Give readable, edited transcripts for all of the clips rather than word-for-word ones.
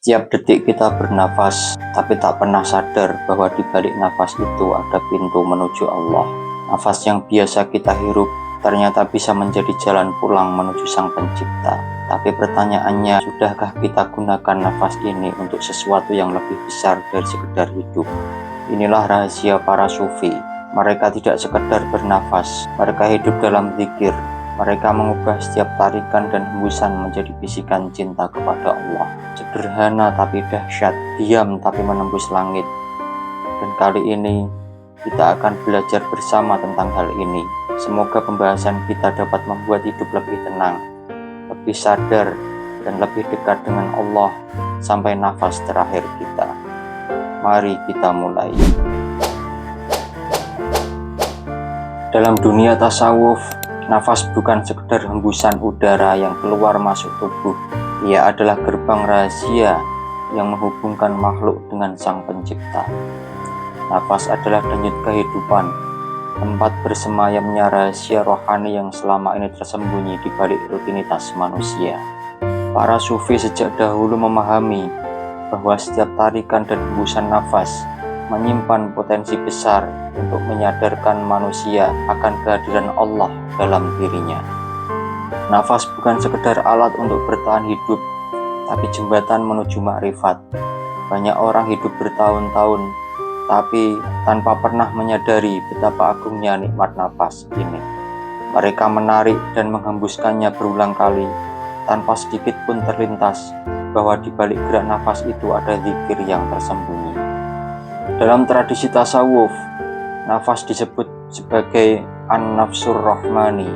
Setiap detik kita bernafas, tapi tak pernah sadar bahwa di balik nafas itu ada pintu menuju Allah. Nafas yang biasa kita hirup ternyata bisa menjadi jalan pulang menuju Sang Pencipta. Tapi pertanyaannya, sudahkah kita gunakan nafas ini untuk sesuatu yang lebih besar dari sekedar hidup? Inilah rahasia para sufi. Mereka tidak sekedar bernafas, mereka hidup dalam zikir. Mereka mengubah setiap tarikan dan hembusan menjadi bisikan cinta kepada Allah. Sederhana tapi dahsyat, diam tapi menembus langit. Dan kali ini kita akan belajar bersama tentang hal ini. Semoga pembahasan kita dapat membuat hidup lebih tenang, lebih sadar, dan lebih dekat dengan Allah sampai nafas terakhir kita. Mari kita mulai. Dalam dunia tasawuf, nafas bukan sekedar hembusan udara yang keluar masuk tubuh. Ia adalah gerbang rahasia yang menghubungkan makhluk dengan Sang Pencipta. Nafas adalah denyut kehidupan, tempat bersemayamnya rahasia rohani yang selama ini tersembunyi di balik rutinitas manusia. Para sufi sejak dahulu memahami bahwa setiap tarikan dan hembusan nafas menyimpan potensi besar untuk menyadarkan manusia akan kehadiran Allah dalam dirinya. Nafas bukan sekedar alat untuk bertahan hidup, tapi jembatan menuju makrifat. Banyak orang hidup bertahun-tahun, tapi tanpa pernah menyadari betapa agungnya nikmat nafas ini. Mereka menarik dan menghembuskannya berulang kali, tanpa sedikit pun terlintas bahwa di balik gerak nafas itu ada zikir yang tersembunyi. Dalam tradisi tasawuf, nafas disebut sebagai an-nafsur rahmani,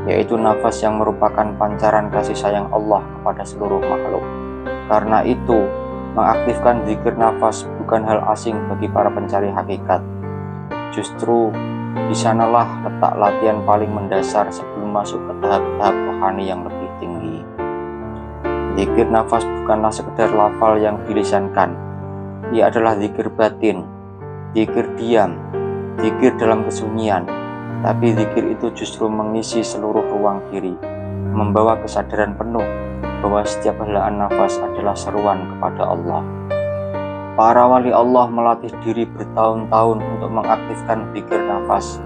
yaitu nafas yang merupakan pancaran kasih sayang Allah kepada seluruh makhluk. Karena itu, mengaktifkan zikir nafas bukan hal asing bagi para pencari hakikat. Justru, di sanalah letak latihan paling mendasar sebelum masuk ke tahap-tahap rohani yang lebih tinggi. Zikir nafas bukanlah sekedar lafal yang dilisankan. Ia adalah zikir batin, zikir diam, zikir dalam kesunyian. Tapi zikir itu justru mengisi seluruh ruang diri, membawa kesadaran penuh bahwa setiap helaan nafas adalah seruan kepada Allah. Para wali Allah melatih diri bertahun-tahun untuk mengaktifkan zikir nafas,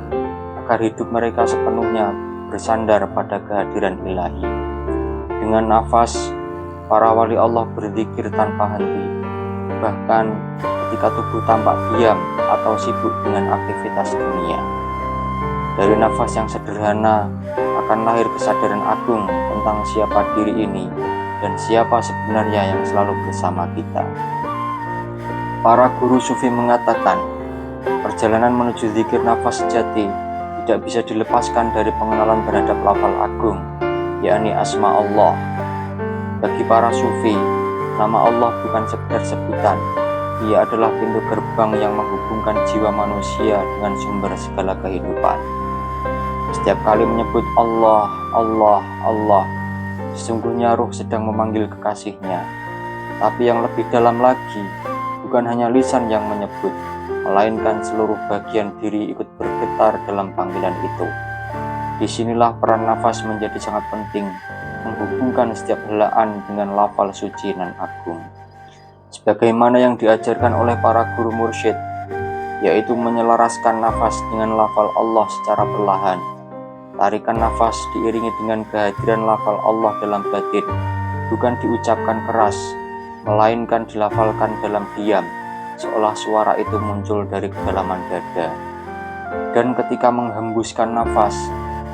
agar hidup mereka sepenuhnya bersandar pada kehadiran ilahi. Dengan nafas, para wali Allah berzikir tanpa henti, bahkan ketika tubuh tampak diam atau sibuk dengan aktivitas dunia. Dari nafas yang sederhana akan lahir kesadaran agung tentang siapa diri ini dan siapa sebenarnya yang selalu bersama kita. Para guru sufi mengatakan, perjalanan menuju zikir nafas sejati tidak bisa dilepaskan dari pengenalan terhadap lafal agung, yakni asma Allah. Bagi para sufi, nama Allah bukan sekedar sebutan. Ia adalah pintu gerbang yang menghubungkan jiwa manusia dengan sumber segala kehidupan. Setiap kali menyebut Allah, Allah, Allah, sesungguhnya ruh sedang memanggil kekasihnya. Tapi yang lebih dalam lagi, bukan hanya lisan yang menyebut, melainkan seluruh bagian diri ikut bergetar dalam panggilan itu. Disinilah peran nafas menjadi sangat penting, menghubungkan setiap helaan dengan lafal suci nan agung. Sebagaimana yang diajarkan oleh para guru mursyid, yaitu menyelaraskan nafas dengan lafal Allah secara perlahan. Tarikan nafas diiringi dengan kehadiran lafal Allah dalam batin, bukan diucapkan keras, melainkan dilafalkan dalam diam, seolah suara itu muncul dari kedalaman dada. Dan ketika menghembuskan nafas,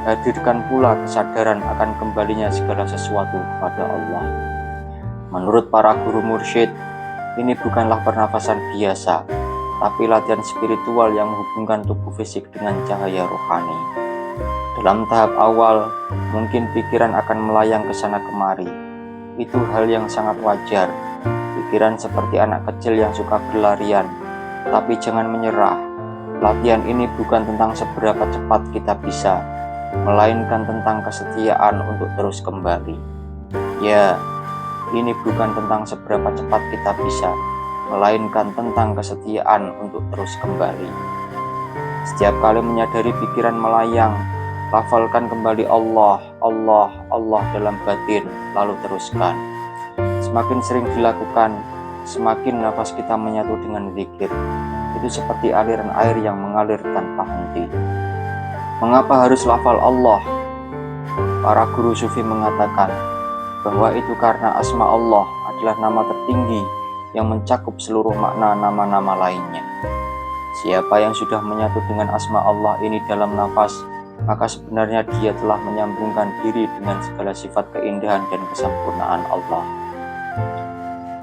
hadirkan pula kesadaran akan kembalinya segala sesuatu kepada Allah. Menurut para guru mursyid, ini bukanlah pernafasan biasa, tapi latihan spiritual yang menghubungkan tubuh fisik dengan cahaya rohani. Dalam tahap awal, mungkin pikiran akan melayang ke sana kemari. Itu hal yang sangat wajar. Pikiran seperti anak kecil yang suka berlarian, tapi jangan menyerah. Latihan ini bukan tentang seberapa cepat kita bisa, melainkan tentang kesetiaan untuk terus kembali. Ya, ini bukan tentang seberapa cepat kita bisa, melainkan tentang kesetiaan untuk terus kembali. Setiap kali menyadari pikiran melayang, lafalkan kembali Allah, Allah, Allah dalam batin, lalu teruskan. Semakin sering dilakukan, semakin nafas kita menyatu dengan zikir. Itu seperti aliran air yang mengalir tanpa henti. Mengapa harus lafal Allah? Para guru sufi mengatakan bahwa itu karena asma Allah adalah nama tertinggi yang mencakup seluruh makna nama-nama lainnya. Siapa yang sudah menyatu dengan asma Allah ini dalam nafas, maka sebenarnya dia telah menyambungkan diri dengan segala sifat keindahan dan kesempurnaan Allah.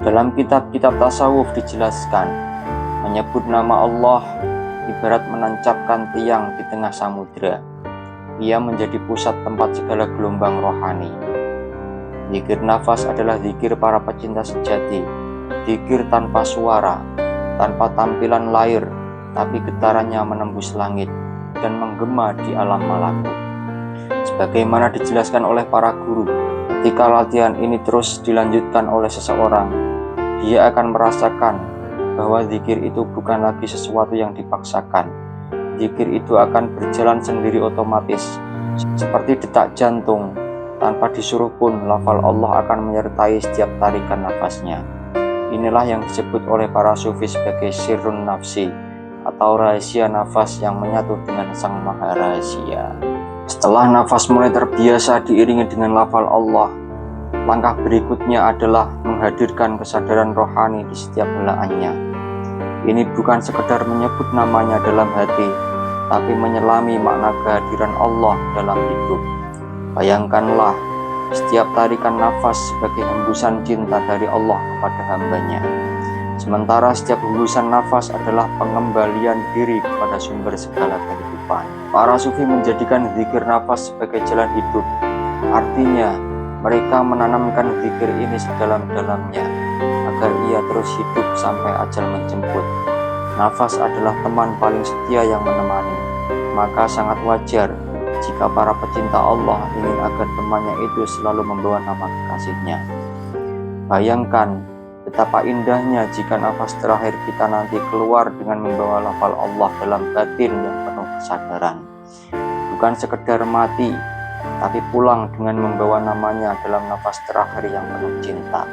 Dalam kitab-kitab tasawuf dijelaskan, menyebut nama Allah ibarat menancapkan tiang di tengah samudera. Ia menjadi pusat tempat segala gelombang rohani. Zikir nafas adalah zikir para pecinta sejati, zikir tanpa suara, tanpa tampilan lahir, tapi getarannya menembus langit dan menggema di alam malakut. Sebagaimana dijelaskan oleh para guru, ketika latihan ini terus dilanjutkan oleh seseorang, dia akan merasakan bahwa zikir itu bukan lagi sesuatu yang dipaksakan. Zikir itu akan berjalan sendiri otomatis, seperti detak jantung. Tanpa disuruh pun, lafal Allah akan menyertai setiap tarikan nafasnya. Inilah yang disebut oleh para sufi sebagai sirrun nafsi, atau rahasia nafas yang menyatu dengan Sang Maha Rahasia. Setelah nafas mulai terbiasa diiringi dengan lafal Allah, langkah berikutnya adalah menghadirkan kesadaran rohani di setiap helaannya. Ini bukan sekedar menyebut namanya dalam hati, tapi menyelami makna kehadiran Allah dalam hidup. Bayangkanlah setiap tarikan nafas sebagai hembusan cinta dari Allah kepada hambanya. Sementara setiap hembusan nafas adalah pengembalian diri kepada sumber segala kehidupan. Para sufi menjadikan zikir nafas sebagai jalan hidup. Artinya, mereka menanamkan zikir ini sedalam-dalamnya, agar ia terus hidup sampai ajal menjemput. Nafas adalah teman paling setia yang menemani. Maka sangat wajar jika para pecinta Allah ingin agar temannya itu selalu membawa nama kekasihnya. Bayangkan betapa indahnya jika nafas terakhir kita nanti keluar dengan membawa lafal Allah dalam batin yang penuh kesadaran. Bukan sekedar mati, tapi pulang dengan membawa namanya dalam nafas terakhir yang penuh cinta.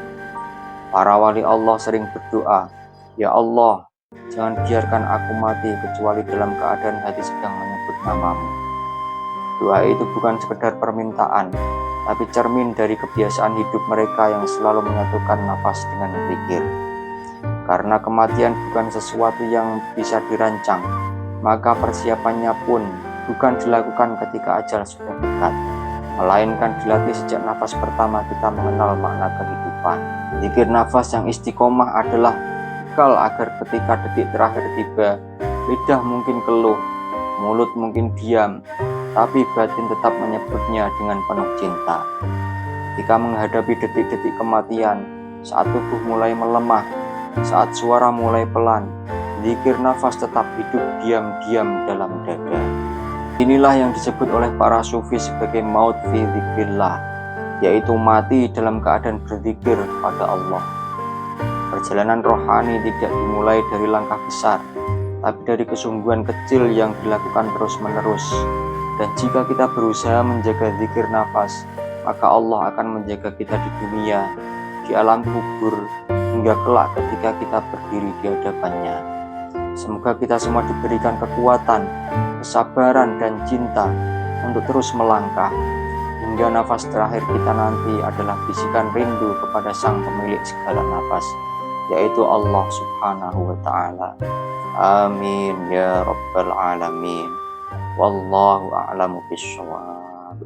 Para wali Allah sering berdoa, "Ya Allah, jangan biarkan aku mati kecuali dalam keadaan hati sedang menyebut namamu." Doa itu bukan sekedar permintaan, tapi cermin dari kebiasaan hidup mereka yang selalu menyatukan nafas dengan zikir. Karena kematian bukan sesuatu yang bisa dirancang, maka persiapannya pun bukan dilakukan ketika ajal sudah dekat, melainkan dilatih sejak nafas pertama kita mengenal makna kehidupan. Zikir nafas yang istiqomah adalah bekal agar ketika detik terakhir tiba, lidah mungkin keluh, mulut mungkin diam, tapi batin tetap menyebutnya dengan penuh cinta. Jika menghadapi detik-detik kematian, saat tubuh mulai melemah, saat suara mulai pelan, zikir nafas tetap hidup diam-diam dalam dada. Inilah yang disebut oleh para sufi sebagai maut fi dzikrillah, yaitu mati dalam keadaan berzikir pada Allah. Perjalanan rohani tidak dimulai dari langkah besar, tapi dari kesungguhan kecil yang dilakukan terus-menerus. Dan jika kita berusaha menjaga zikir nafas, maka Allah akan menjaga kita di dunia, di alam kubur, hingga kelak ketika kita berdiri di hadapannya. Semoga kita semua diberikan kekuatan, kesabaran, dan cinta untuk terus melangkah, hingga nafas terakhir kita nanti adalah bisikan rindu kepada Sang Pemilik segala nafas, yaitu Allah Subhanahu wa Ta'ala. Amin ya Rabbal Alamin. Wallahu a'lamu bishawab.